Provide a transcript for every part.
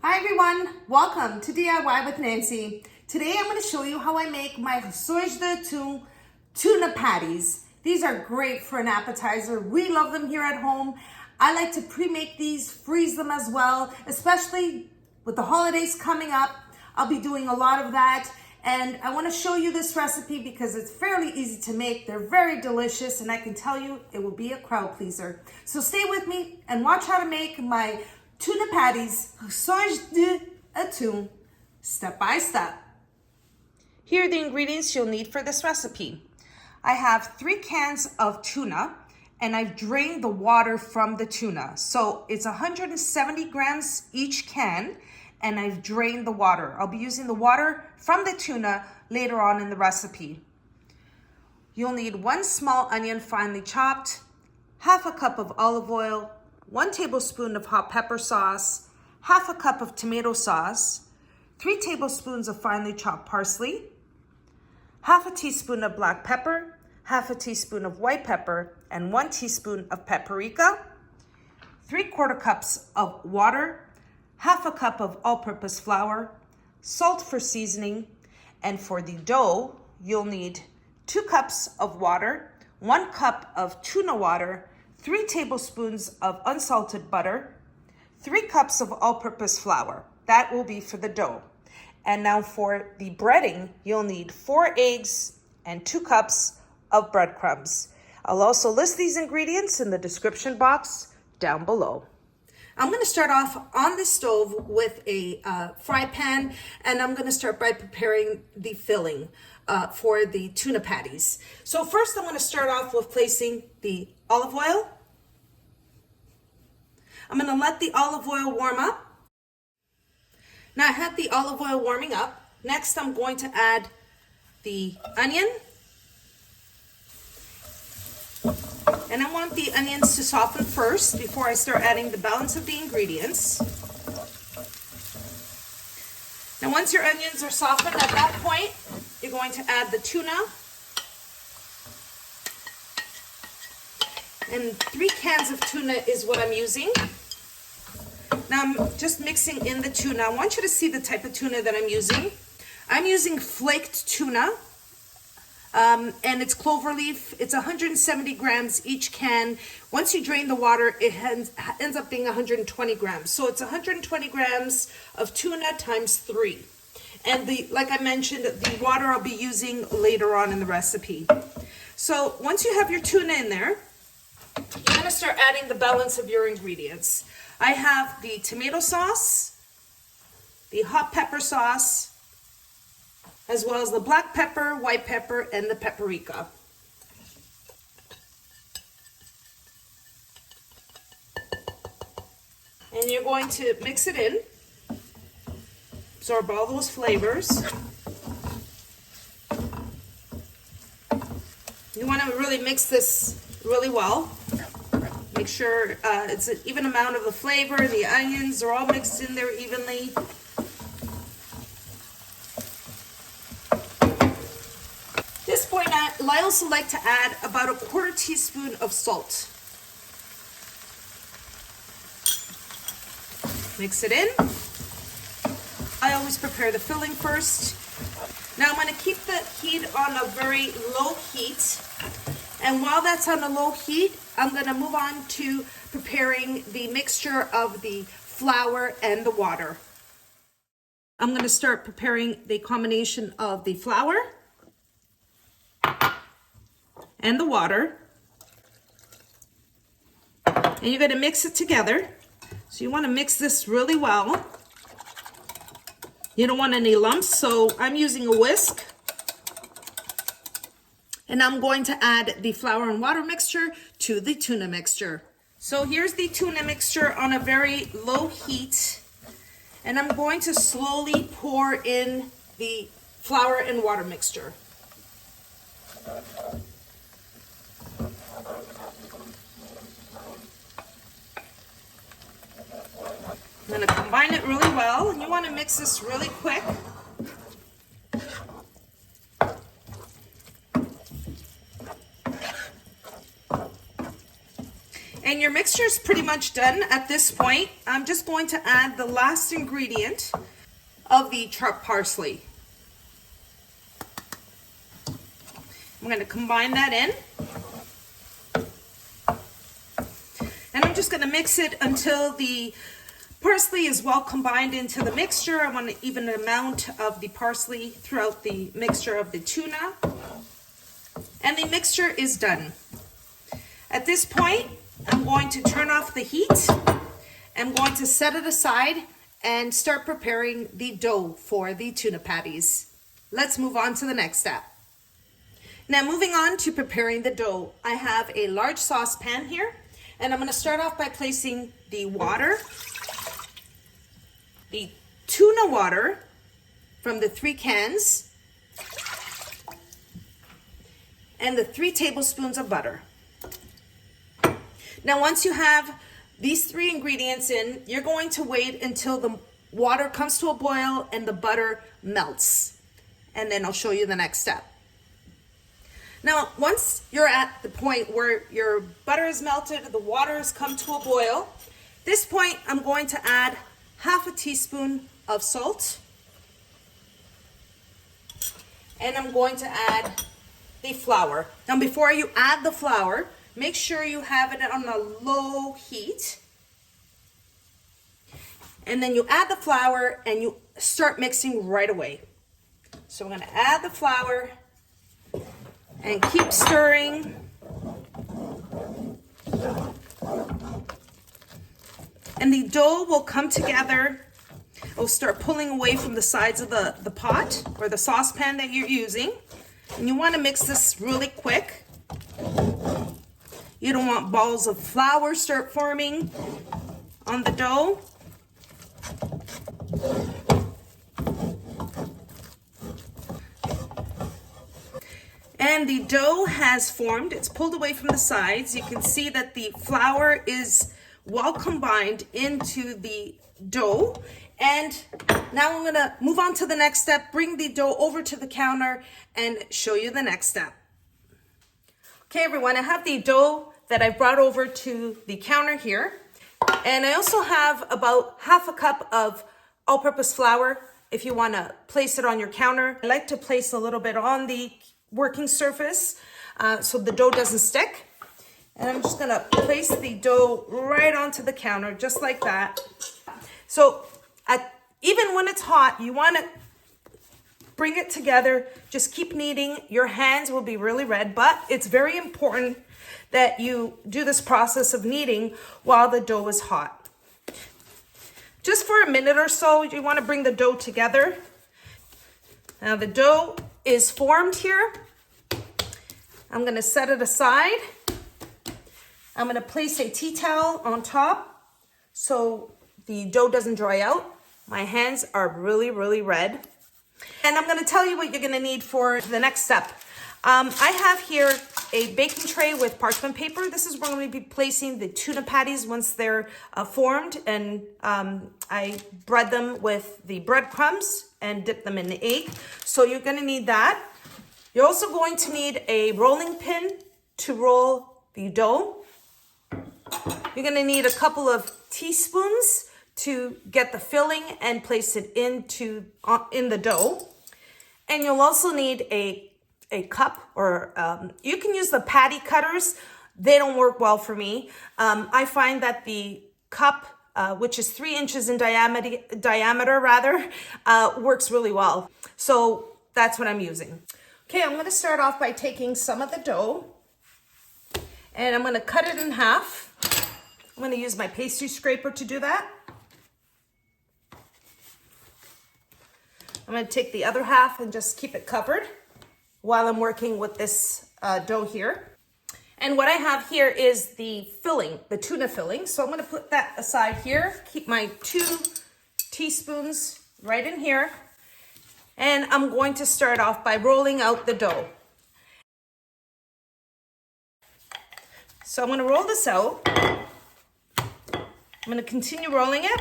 Hi everyone, welcome to DIY with Nancy. Today I'm going to show you how I make my Rissois de Atum tuna patties. These are great for an appetizer. We love them here at home. I like to pre-make these, freeze them as well, especially with the holidays coming up. I'll be doing a lot of that, and I want to show you this recipe because it's fairly easy to make. They're very delicious, and I can tell you it will be a crowd pleaser. So stay with me and watch how to make my tuna patties, Rissois de Atum, step by step. Here are the ingredients you'll need for this recipe. I have 3 cans of tuna, and I've drained the water from the tuna. So it's 170 grams each can, and I've drained the water. I'll be using the water from the tuna later on in the recipe. You'll need 1 small onion finely chopped, half a cup of olive oil, 1 tablespoon of hot pepper sauce, half a cup of tomato sauce, 3 tablespoons of finely chopped parsley, half a teaspoon of black pepper, half a teaspoon of white pepper, and 1 teaspoon of paprika, 3/4 cups of water, half a cup of all-purpose flour, salt for seasoning, and for the dough, you'll need 2 cups of water, 1 cup of tuna water, 3 tablespoons of unsalted butter, 3 cups of all-purpose flour. That will be for the dough. And now for the breading, you'll need 4 eggs and 2 cups of breadcrumbs. I'll also list these ingredients in the description box down below. I'm going to start off on the stove with a fry pan, and I'm going to start by preparing the filling for the tuna patties. So first I'm going to start off with placing the olive oil. I'm going to let the olive oil warm up. Now I have the olive oil warming up. Next I'm going to add the onion. And I want the onions to soften first before I start adding the balance of the ingredients. Now once your onions are softened, at that point, you're going to add the tuna. And 3 cans of tuna is what I'm using. Now I'm just mixing in the tuna. I want you to see the type of tuna that I'm using. I'm using flaked tuna. And it's cloverleaf. It's 170 grams each can. Once you drain the water, it ends up being 120 grams. So it's 120 grams of tuna times 3. And like I mentioned, the water I'll be using later on in the recipe. So once you have your tuna in there, you're gonna start adding the balance of your ingredients. I have the tomato sauce, the hot pepper sauce, as well as the black pepper, white pepper, and the paprika. And you're going to mix it in, absorb all those flavors. You want to really mix this really well. Make sure it's an even amount of the flavor. The onions are all mixed in there evenly. At this point, I also like to add about a 1/4 teaspoon of salt. Mix it in. I always prepare the filling first. Now I'm going to keep the heat on a very low heat. And while that's on a low heat, I'm going to move on to preparing the mixture of the flour and the water. I'm going to start preparing the combination of the flour and the water. And you're going to mix it together. So you want to mix this really well. You don't want any lumps, so I'm using a whisk. And I'm going to add the flour and water mixture to the tuna mixture. So here's the tuna mixture on a very low heat. And I'm going to slowly pour in the flour and water mixture. I'm going to combine it really well, and you want to mix this really quick. And your mixture is pretty much done at this point, I'm just going to add the last ingredient of the chopped parsley. I'm going to combine that in. And I'm just going to mix it until the parsley is well combined into the mixture. I want an even amount of the parsley throughout the mixture of the tuna. And the mixture is done. At this point, I'm going to turn off the heat. I'm going to set it aside and start preparing the dough for the tuna patties. Let's move on to the next step. Now moving on to preparing the dough, I have a large saucepan here, and I'm going to start off by placing the water, the tuna water from the 3 cans, and the 3 tablespoons of butter. Now once you have these 3 ingredients in, you're going to wait until the water comes to a boil and the butter melts. And then I'll show you the next step. Now, once you're at the point where your butter is melted, the water has come to a boil, at this point I'm going to add half a teaspoon of salt. And I'm going to add the flour. Now before you add the flour, make sure you have it on a low heat. And then you add the flour and you start mixing right away. So we're going to add the flour and keep stirring. And the dough will come together. It will start pulling away from the sides of the pot or the saucepan that you're using. And you want to mix this really quick. You don't want balls of flour start forming on the dough. And the dough has formed. It's pulled away from the sides. You can see that the flour is well combined into the dough. And now I'm going to move on to the next step, bring the dough over to the counter and show you the next step. Okay, everyone, I have the dough that I brought over to the counter here. And I also have about half a cup of all-purpose flour if you want to place it on your counter. I like to place a little bit on the working surface so the dough doesn't stick. And I'm just going to place the dough right onto the counter just like that. So even when it's hot, you want to bring it together. Just keep kneading. Your hands will be really red, but it's very important that you do this process of kneading while the dough is hot. Just for a minute or so, you want to bring the dough together. Now the dough is formed here. I'm going to set it aside. I'm going to place a tea towel on top so the dough doesn't dry out. My hands are really, really red. And I'm going to tell you what you're going to need for the next step. I have here a baking tray with parchment paper. This is where I'm going to be placing the tuna patties once they're formed. And I bread them with the breadcrumbs and dip them in the egg. So you're going to need that. You're also going to need a rolling pin to roll the dough. You're going to need a couple of teaspoons to get the filling and place it in the dough. And you'll also need a cup, or you can use the patty cutters. They don't work well for me. I find that the cup, which is 3 inches in diameter, works really well. So that's what I'm using. Okay, I'm going to start off by taking some of the dough and I'm going to cut it in half. I'm going to use my pastry scraper to do that. I'm going to take the other half and just keep it covered while I'm working with this dough here. And what I have here is the filling, the tuna filling. So I'm going to put that aside here. Keep my 2 teaspoons right in here. And I'm going to start off by rolling out the dough. So I'm going to roll this out. I'm going to continue rolling it.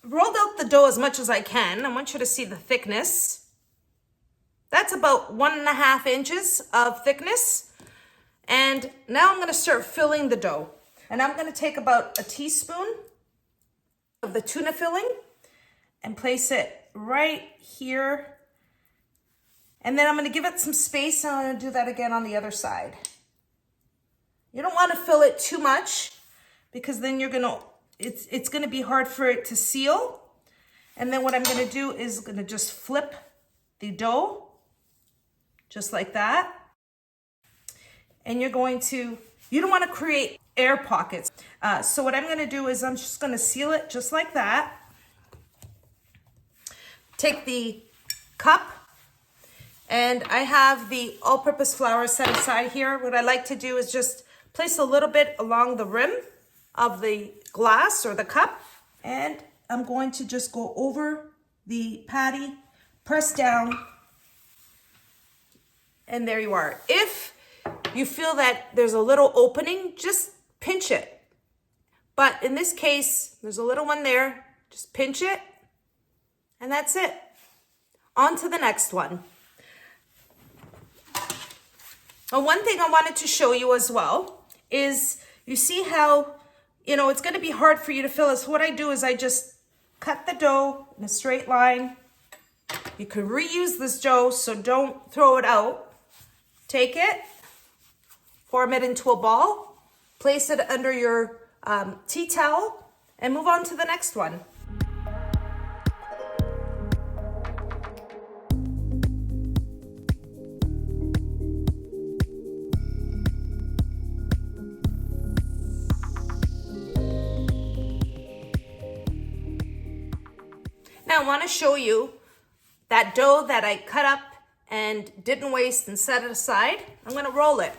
Rolled out the dough as much as I can. I want you to see the thickness. That's about 1.5 inches of thickness. And now I'm gonna start filling the dough. And I'm gonna take about a teaspoon of the tuna filling and place it right here. And then I'm gonna give it some space, and I'm gonna do that again on the other side. You don't wanna fill it too much, because then it's gonna be hard for it to seal. And then what I'm gonna do is gonna just flip the dough, just like that. And you don't wanna create air pockets. So what I'm gonna do is I'm just gonna seal it just like that. Take the cup, and I have the all-purpose flour set aside here. What I like to do is just place a little bit along the rim of the glass or the cup, and I'm going to just go over the patty, press down, and there you are. If you feel that there's a little opening, just pinch it. But in this case, there's a little one there. Just pinch it, and that's it. On to the next one. And one thing I wanted to show you as well is, you see how, it's going to be hard for you to fill it. So what I do is I just cut the dough in a straight line. You can reuse this dough, so don't throw it out. Take it, form it into a ball, place it under your tea towel, and move on to the next one. Now I want to show you that dough that I cut up and didn't waste and set it aside. I'm going to roll it.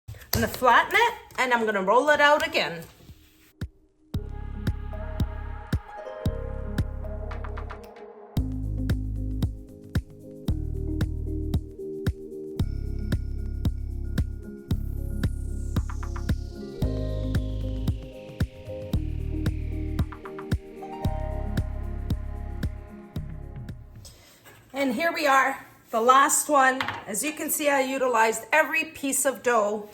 I'm going to flatten it, and I'm going to roll it out again. And here we are, the last one. As you can see, I utilized every piece of dough.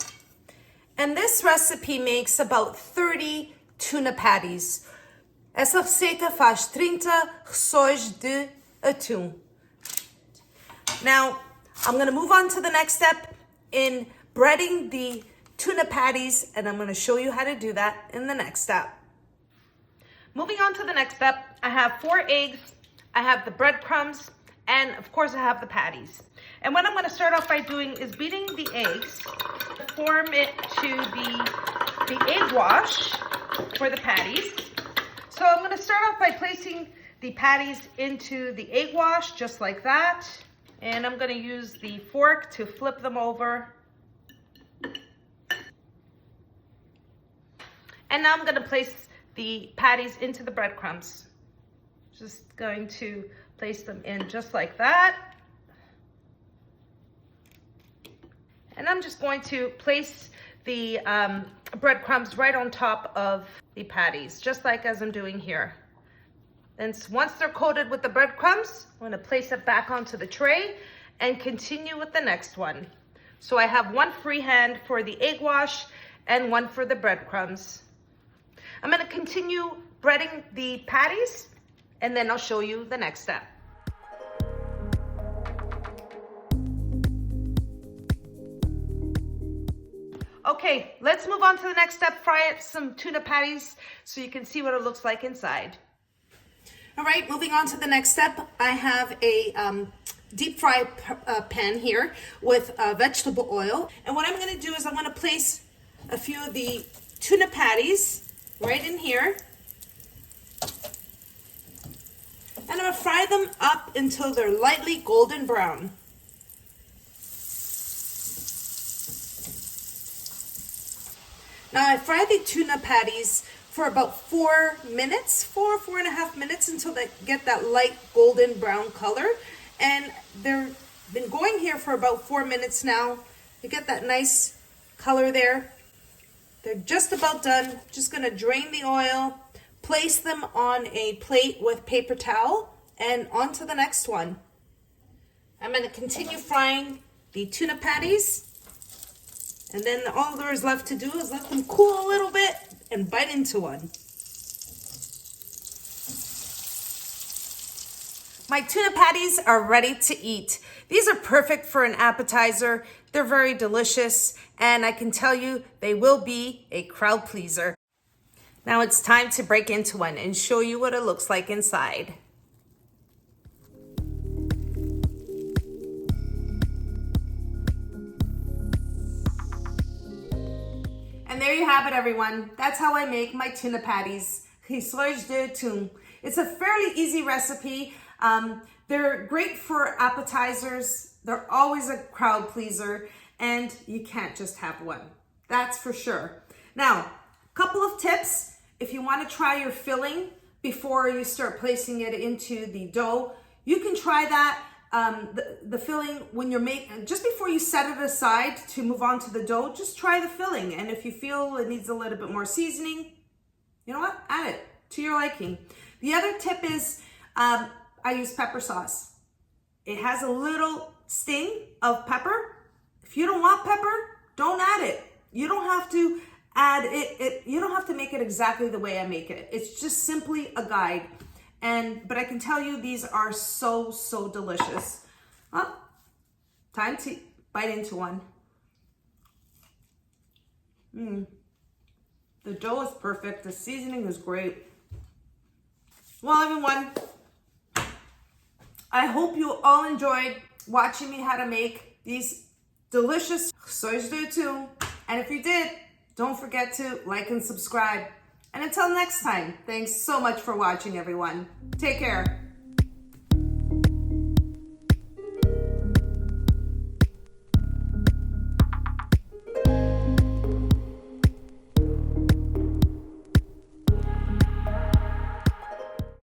And this recipe makes about 30 tuna patties. Essa receita faz 30 Rissois de Atum. Now, I'm gonna move on to the next step in breading the tuna patties, and I'm gonna show you how to do that in the next step. Moving on to the next step, I have 4 eggs, I have the breadcrumbs, and of course I have the patties. And what I'm going to start off by doing is beating the eggs, form it to the egg wash for the patties. So I'm going to start off by placing the patties into the egg wash just like that. And I'm going to use the fork to flip them over. And now I'm going to place the patties into the breadcrumbs. Just going to place them in just like that. And I'm just going to place the breadcrumbs right on top of the patties, just like as I'm doing here. And once they're coated with the breadcrumbs, I'm gonna place it back onto the tray and continue with the next one. So I have one free hand for the egg wash and one for the breadcrumbs. I'm gonna continue breading the patties, and then I'll show you the next step. Okay, let's move on to the next step. Fry some tuna patties so you can see what it looks like inside. All right, moving on to the next step. I have a deep fry pan here with vegetable oil. And what I'm gonna do is I'm gonna place a few of the tuna patties right in here. And I'm gonna fry them up until they're lightly golden brown. Now I fry the tuna patties for about 4 minutes, 4.5 minutes, until they get that light golden brown color. And they've been going here for about 4 minutes now. You get that nice color there. They're just about done. Just gonna drain the oil, place them on a plate with paper towel, And on to the next one. I'm going to continue frying the tuna patties. And then all there is left to do is let them cool a little bit and bite into one. My tuna patties are ready to eat. These are perfect for an appetizer. They're very delicious, and I can tell you they will be a crowd pleaser. Now it's time to break into one and show you what it looks like inside. And there you have it, everyone. That's how I make my tuna patties, Rissois de Atum. It's a fairly easy recipe. They're great for appetizers. They're always a crowd pleaser, and you can't just have one. That's for sure. Now, a couple of tips. If you want to try your filling before you start placing it into the dough, you can try that. The filling when you're making, just before you set it aside to move on to the dough, just try the filling. And if you feel it needs a little bit more seasoning, you know what? Add it to your liking. The other tip is I use pepper sauce. It has a little sting of pepper. If you don't want pepper, don't add it. You don't have to add it. You don't have to make it exactly the way I make it. It's just simply a guide. But I can tell you these are so, so delicious. Well, time to bite into one. The dough is perfect. The seasoning is great. Well, everyone, I hope you all enjoyed watching me how to make these delicious Rissois de Atum. And if you did, don't forget to like and subscribe. And until next time, thanks so much for watching, everyone. Take care.